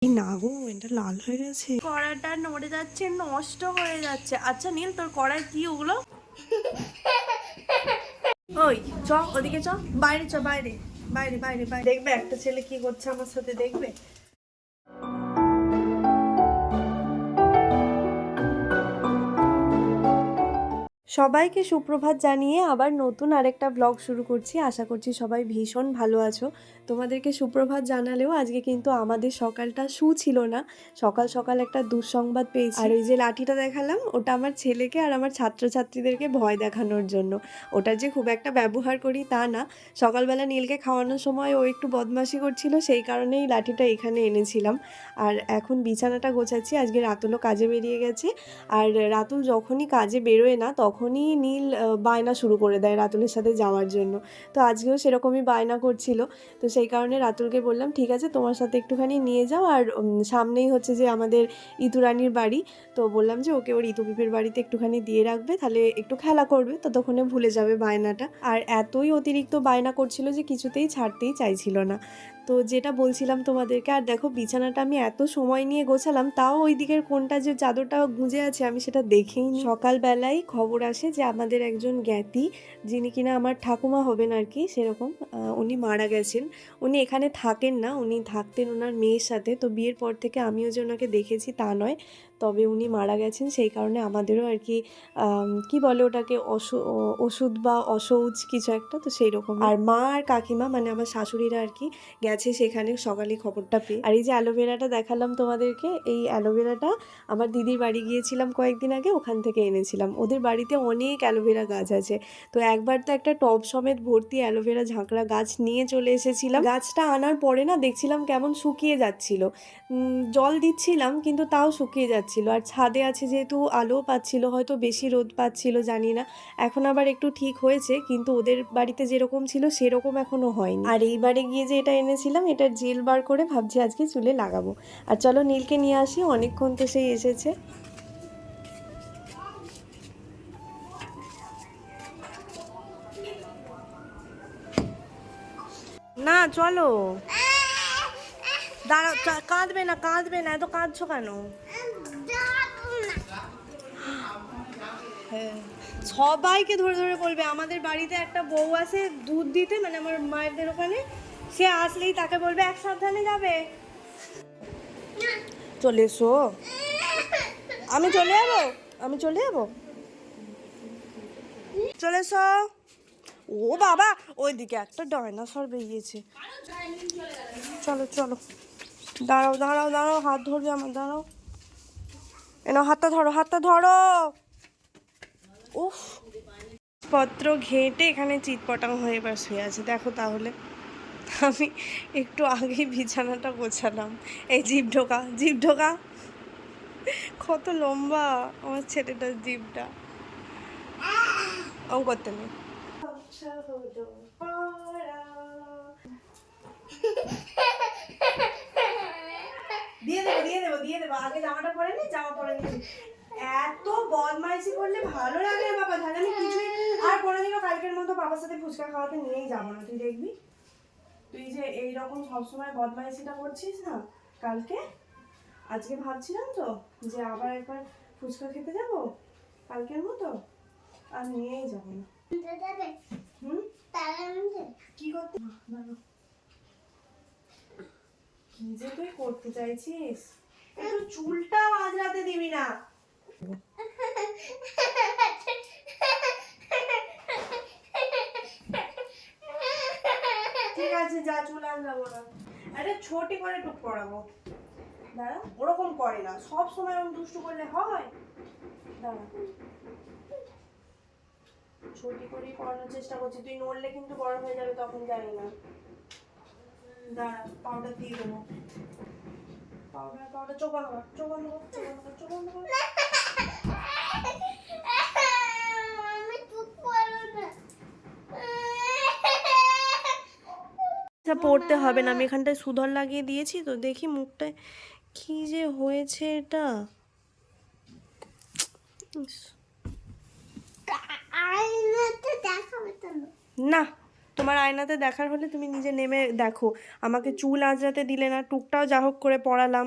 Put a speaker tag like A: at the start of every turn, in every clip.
A: না গো, এটা লাল হয়ে গেছে, কড়াটা নড়ে যাচ্ছে, নষ্ট হয়ে যাচ্ছে। আচ্ছা নীল, তোর কড়াই কি ওগুলো? ওই চ, ওদিকে চ, বাইরে চ, বাইরে বাইরে বাইরে বাইরে। দেখবে একটা ছেলে কি করছে আমার সাথে, দেখবে। সবাইকে সুপ্রভাত জানিয়ে আবার নতুন আরেকটা ব্লগ শুরু করছি। আশা করছি সবাই ভীষণ ভালো আছো। তোমাদেরকে সুপ্রভাত জানালেও আজকে কিন্তু আমাদের সকালটা ছিল না। সকাল সকাল একটা দুঃসংবাদ পেয়েছি। আর ওই যে লাঠিটা দেখালাম, ওটা আমার ছেলেকে আর আমার ছাত্রছাত্রীদেরকে ভয় দেখানোর জন্য। ওটার যে খুব একটা ব্যবহার করি তা না। সকালবেলা নীলকে খাওয়ানোর সময় ও একটু বদমাশি করছিল, সেই কারণেই লাঠিটা এখানে এনেছিলাম। আর এখন বিছানাটা গোছাচ্ছি। আজকে রাতুলও কাজে বেরিয়ে গেছে। আর রাতুল যখনই কাজে বেরোয় না তখনই নীল বায়না শুরু করে দেয় রাতুলের সাথে যাওয়ার জন্য। তো আজকেও সেরকমই বায়না করছিল। তো সেই কারণে রাতুলকে বললাম ঠিক আছে তোমার সাথে একটুখানি নিয়ে যাও। আর সামনেই হচ্ছে যে আমাদের ইতুরানির বাড়ি। তো বললাম যে ওকে ওর ইতুপিপের বাড়িতে একটুখানি দিয়ে রাখবে, তাহলে একটু খেলা করবে, ততক্ষণে ভুলে যাবে বায়নাটা। আর এতই অতিরিক্ত বায়না করছিল যে কিছুতেই ছাড়তেই চাইছিল না। তো যেটা বলছিলাম তোমাদেরকে, আর দেখো বিছানাটা আমি এত সময় নিয়ে গোছালাম, তাও ওই দিকের কোনটা যে চাদরটা গুঁজে আছে আমি সেটা দেখেইনি। সকালবেলায় খবর আসে যে আমাদের একজন জ্ঞাতি, যিনি কিনা আমার ঠাকুমা হবেন আর কি সেরকম, উনি মারা গেছেন। উনি এখানে থাকেন না, উনি থাকতেন ওনার মেয়ের সাথে। তো বিয়ের পর থেকে আমিও যে ওনাকে দেখেছি তা নয়, তবে উনি মারা গেছেন। সেই কারণে আমাদেরও আর কি কি বলে ওটাকে, ওষুধ বা অশৌচ কিছু একটা, তো সেই রকম। আর মা আর কাকিমা মানে আমার শাশুড়িরা আর কি গেছে সেখানে সকালে খবরটা পেয়ে। আর এই যে অ্যালোভেরাটা দেখালাম তোমাদেরকে, এই অ্যালোভেরাটা আমার দিদির বাড়ি গিয়েছিলাম কয়েকদিন আগে, ওখান থেকে এনেছিলাম। ওদের বাড়িতে অনেক অ্যালোভেরা গাছ আছে। তো একবার তো একটা টব সমেত ভর্তি অ্যালোভেরা ঝাঁকড়া গাছ নিয়ে চলে এসেছিলাম। গাছটা আনার পরে না দেখছিলাম কেমন শুকিয়ে যাচ্ছিল। জল দিচ্ছিলাম কিন্তু তাও শুকিয়ে যাচ্ছিল। আর ছাদে আছে যেহেতু আলো পাচ্ছিল, হয়তো বেশি রোদ পাচ্ছিল জানি না। এখন আবার একটু ঠিক হয়েছে, কিন্তু ওদের বাড়িতে যেরকম ছিল সেরকম এখনো হয়নি। আর এইবারে গিয়ে যে এটা এনেছিলাম, এটার জেল বার করে ভাবছি আজকে চুলে লাগাবো। আর চলো নীলকে নিয়ে আসি, অনেকক্ষণ তো সেই এসেছে। না চলো, দাঁড়াও, কাঁদবে না কাঁদবে না, এত কাঁদছো কেন? হ্যাঁ, সবাইকে ধরে ধরে বলবে। আমাদের বাড়িতে একটা বউ আছে দুধ দিতে, মানে আমার মায়েদের ওখানে, সে আসলেই তাকে বলবে এক সাবধানে যাবে। চলে এসো, আমি চলে যাবো, আমি চলে যাবো, চলে এসো। ও বাবা, ওইদিকে একটা ডাইনোসর বেরিয়েছে। চলো চলো, দাঁড়াও দাঁড়াও দাঁড়াও, হাত ধরবে আমার, দাঁড়াও। এনো হাতটা ধরো, হাতটা ধরো। উফ, পত্র ঘেঁটে এখানে চিৎপটাং হয়ে এবার শুয়ে আছে, দেখো তাহলে। আমি একটু আগেই বিছানাটা গোছালাম। এই জিভ ঢোকা, জিভ ঢোকা। কত লম্বা আমার ছেলেটার জিভটা, অঙ্ক করতে নেই। দিয়ে দেবো দিয়ে দেবো দিয়ে দেবো, আগে জামাটা পরে নি, জামা পরে নি। এত বদমাইশি করলে ভালো লাগে বাবা, তাহলে আমি কিছুই আর কোনোদিনও কালকের মতো বাবার সাথে ফুচকা খাওয়াতে নিয়েই যাবো না, তুই দেখবি। তুই যে এইরকম সবসময় বদমাইশিটা করছিস না, কালকে আজকে ভাবছিলাম তো যে আবার একবার ফুচকা খেতে যাব কালকের মতো, আর নিয়েই যাবো না। হুম, কি করতে, কি যে তুই করতে চাইছিস, একটু চুলটা আজরাতে দিবি না। ঠিক আছে যা, চুল আনলাম না, একটা ছোটি করে টুক পড়াবো। দাঁড়া, ওরকম করে না, সব সময় ওরকম দুষ্টু করলে হয়। দাঁড়া, ছোটি করেই পড়ানোর চেষ্টা করছি, তুই নড়লে কিন্তু বড় হয়ে যাবে তখন, জানি না। দাঁড়া, পাউডার দিয়ে দেবো। পাউডার পাউডার, চোখ বন্ধ কর, চোখ বন্ধ কর, চোখ বন্ধ কর, চোখ বন্ধ কর। পড়তে হবে না, আমি এখানটায় সুধর লাগিয়ে দিয়েছি তো, দেখি মুখটায় কি যে হয়েছে এটা। না, তোমার আয়নাতে দেখার হলে তুমি নিজে নেমে দেখো। আমাকে চুল আঁচড়াতে দিলে না, টুকটাও যা হোক করে পরালাম।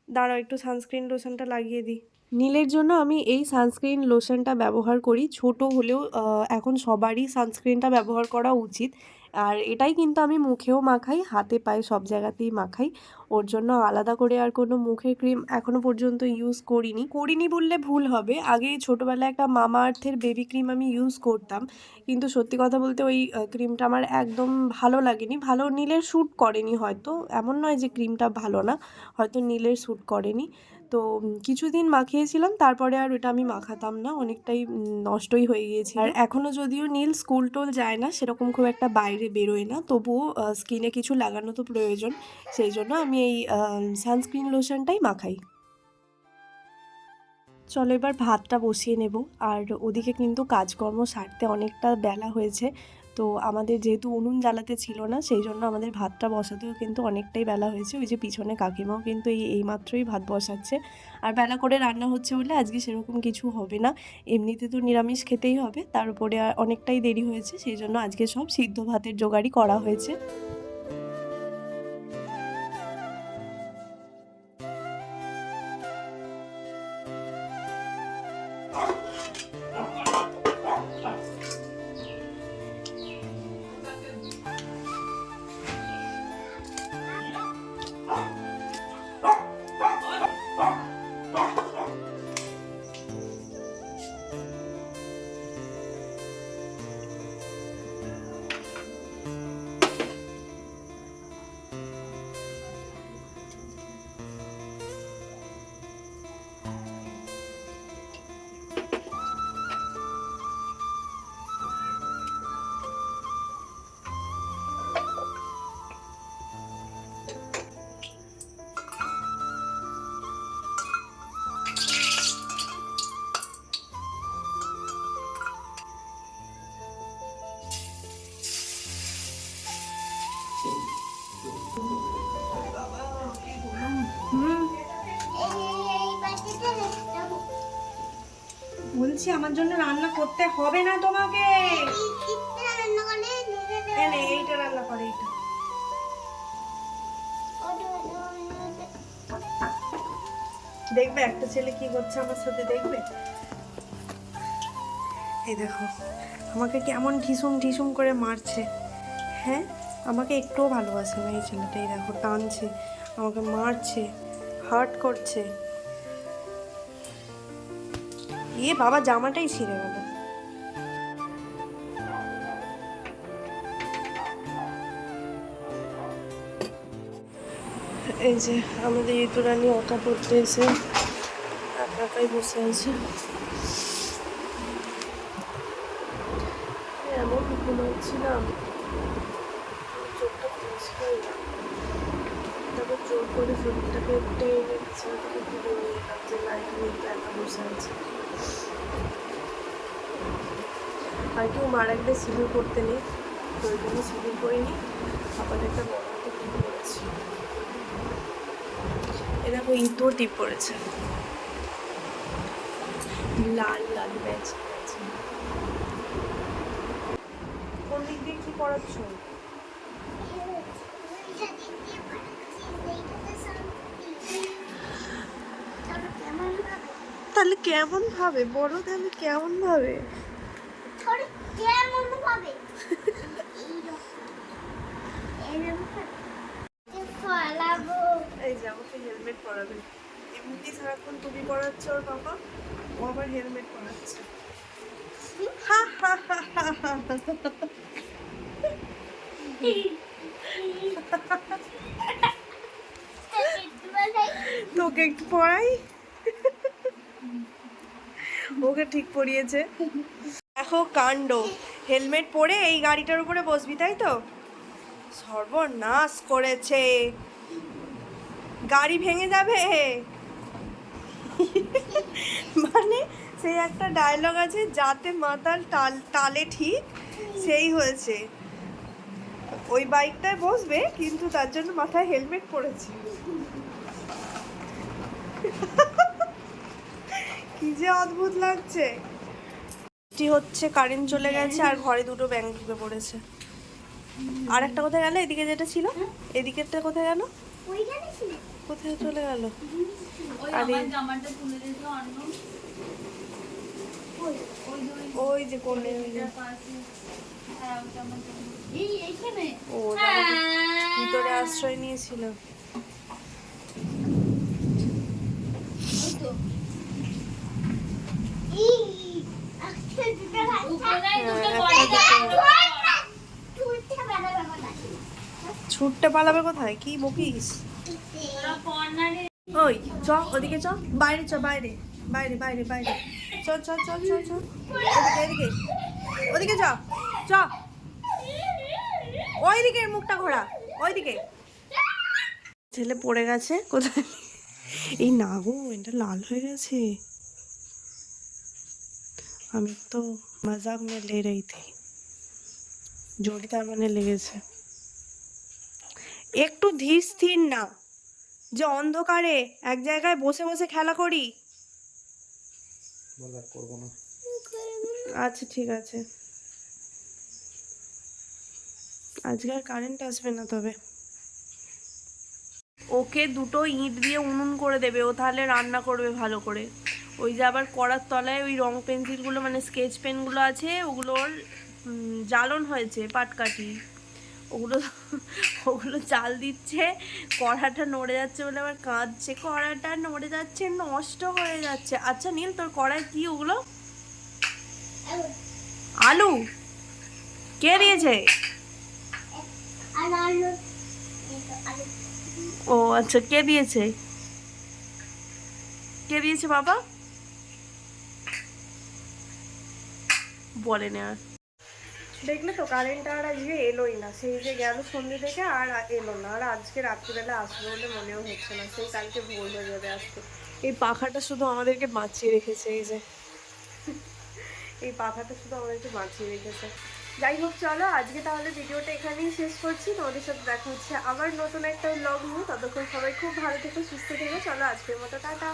A: দাঁড়াও একটু সানস্ক্রিন লোশনটা লাগিয়ে দিই। নীলের জন্য আমি এই সানস্ক্রিন লোশনটা ব্যবহার করি। ছোট হলেও এখন সবারই সানস্ক্রিনটা ব্যবহার করা উচিত। আর এটাই কিন্তু আমি মুখেও মাখাই, হাতে পায়ে সব জায়গাতেই মাখাই। ওর জন্য আলাদা করে আর কোনো মুখের ক্রিম এখনও পর্যন্ত ইউজ করিনি বললে ভুল হবে। আগে ছোটোবেলায় একটা মামা আর্থের বেবি ক্রিম আমি ইউজ করতাম, কিন্তু সত্যি কথা বলতে ওই ক্রিমটা আমার একদম ভালো লাগেনি। ভালো নীলের শ্যুট করেনি হয়তো, এমন নয় যে ক্রিমটা ভালো না, হয়তো নীলের শ্যুট করেনি। তো কিছুদিন মাখিয়েছিলাম, তারপরে আর ওটা আমি মাখাতাম না, অনেকটাই নষ্টই হয়ে গিয়েছিল। আর এখনও যদিও নীল স্কুল টোল যায় না, সেরকম খুব একটা বাইরে বেরোয় না, তবুও স্কিনে কিছু লাগানো তো প্রয়োজন। সেই জন্য আমি এই সানস্ক্রিন লোশনটাই মাখাই। চলো এবার ভাতটা বসিয়ে নেব। আর ওদিকে কিন্তু কাজকর্ম সারতে অনেকটা বেলা হয়েছে। তো আমাদের যেহেতু উনুন জ্বালাতে ছিল না, সেই জন্য আমাদের ভাতটা বসাতেও কিন্তু অনেকটাই বেলা হয়েছে। ওই যে পিছনে কাকিমাও কিন্তু এইমাত্রই ভাত বসাচ্ছে। আর বেলা করে রান্না হচ্ছে বলে আজকে সেরকম কিছু হবে না, এমনিতে তো নিরামিষ খেতেই হবে, তার উপরে অনেকটাই দেরি হয়েছে, সেই জন্য আজকে সব সিদ্ধ ভাতের জোগাড়ই করা হয়েছে। বলছি আমার জন্য রান্না করতে হবে না তোমাকে। এইটা রান্না করে, এইটা দেখবে একটা ছেলে কি করছে আমার সাথে, দেখবে। এই দেখো আমাকে কেমন ঢিসুম ঢিসুম করে মারছে। হ্যাঁ, আমাকে একটুও ভালোবাসে না এই ছেলেটাই, দেখো টানছে, আমাকে মারছে, হার্ট করছে। বাবা জামাটাই ছিঁড়ে গেল। এই যে আমাদের ইতুরানি আঁকা পড়তে এসে একাই বসে আছে। এমন ঘুমাচ্ছিলাম, চোখটা খুঁজছিলই না, তারপর জোর করে শরীরটাকে টেনে বিছানা থেকে তুলে নিয়ে এলাম যে লাইট নিয়ে একা বসে আছে। আর কেউ মারা গেলে সিঁদুর করতে নেই, তো ওই জন্য সিঁদুর করিনি, আবার একটা বড় মতো টিপ পড়েছি। এ দেখো ইঁদুর টিপ পড়েছে, লাল লাল ব্যাচ। কোন দিক দিয়ে কি পড়াচ্ছ? তাহলে কেমন ভাবে বড়, তাহলে কেমন ভাবে এই যে আমাকে হেলমেট পরাবে, এমনি সারাক্ষণ তুমি পড়াচ্ছ ওর বাবা, ও আবার হেলমেট পরাচ্ছে। তোকে একটু পড়াই, ওকে ঠিক পড়িয়েছে। দেখো কাণ্ড, হেলমেট পরে এই গাড়িটার উপরে বসবি তাই তো? সর্বনাশ করেছে, গাড়ি ভেঙে যাবে। মানে সেই একটা ডায়লগ আছে, যাতে মাতাল তালে ঠিক, সেই হয়েছে। ওই বাইকটায় বসবে কিন্তু তার জন্য মাথায় হেলমেট পরেছে। কি যে অদ্ভুত লাগছে। বৃষ্টি হচ্ছে, কারেন্ট চলে গেছে, আর ঘরে দুটো ব্যাঙ ঢুকে পড়েছে। আর একটা কোথায় গেল? এদিকে যেটা ছিল, এদিকেরটা কোথায় গেল? কোথায় চলে গেল? আরে ওই যে কোণে, ও ভিতরে আশ্রয় নিয়েছিল। ছুটতে পালাবে কোথায়? কি বকিস? ওই চ, ওদিকে চ, বাইরে চ, বাইরে বাইরে বাইরে বাইরে চ চ চ চ চ, ওদিকে এদিকে, ওদিকে চ চ, ওইদিকে মুখটা ঘোরা, ওইদিকে। ছেলে পড়ে গেছে কোথায়? এই না গো, এটা লাল হয়ে গেছে। আমি তো মজাক মে লে রही थी, জড়ি তার মানে লেগেছে। একটু ধীর স্থির না, যে অন্ধকারে এক জায়গায় বসে বসে খেলা করি। আচ্ছা ঠিক আছে, আজকে আর কারেন্ট আসবে না। তবে ওকে দুটো ইট দিয়ে উনুন করে দেবে, ও তাহলে রান্না করবে ভালো করে। ওই যে আবার কড়ার তলায় ওই রং পেন্সিলগুলো মানে স্কেচ পেনগুলো আছে, ওগুলোর জ্বালন হয়েছে পাটকাঠি, ওগুলো ওগুলো চাল দিচ্ছে। কড়াটা নড়ে যাচ্ছে বলে আবার কাঁদছে, কড়াটা নড়ে যাচ্ছে, নষ্ট হয়ে যাচ্ছে। আচ্ছা নীল, তোর কড়ায় কি ওগুলো? আলু? কে দিয়েছে? ও আচ্ছা, কে দিয়েছে? কে দিয়েছে বাবা? বলে না। দেখলে তো কারেন্ট আর আজকে এলোই না, সেই যে গেল সন্ধ্যে থেকে আর এলো না। আর আজকে রাত্রিবেলা আসবে বলে মনেও হচ্ছে না, সেই কালকে ভোর হয়ে যাবে আসতে। এই পাখাটা শুধু আমাদেরকে বাঁচিয়ে রেখেছে, এই যে এই পাখাটা শুধু আমাদেরকে বাঁচিয়ে রেখেছে। যাই হোক, চলো আজকে তাহলে ভিডিওটা এখানেই শেষ করছি। তোমাদের সাথে দেখা হচ্ছে আবার নতুন একটা ব্লগ নিয়ে। ততক্ষণ সবাই খুব ভালো থেকো, সুস্থ থেকো। চলো আজকের মতো টাটা।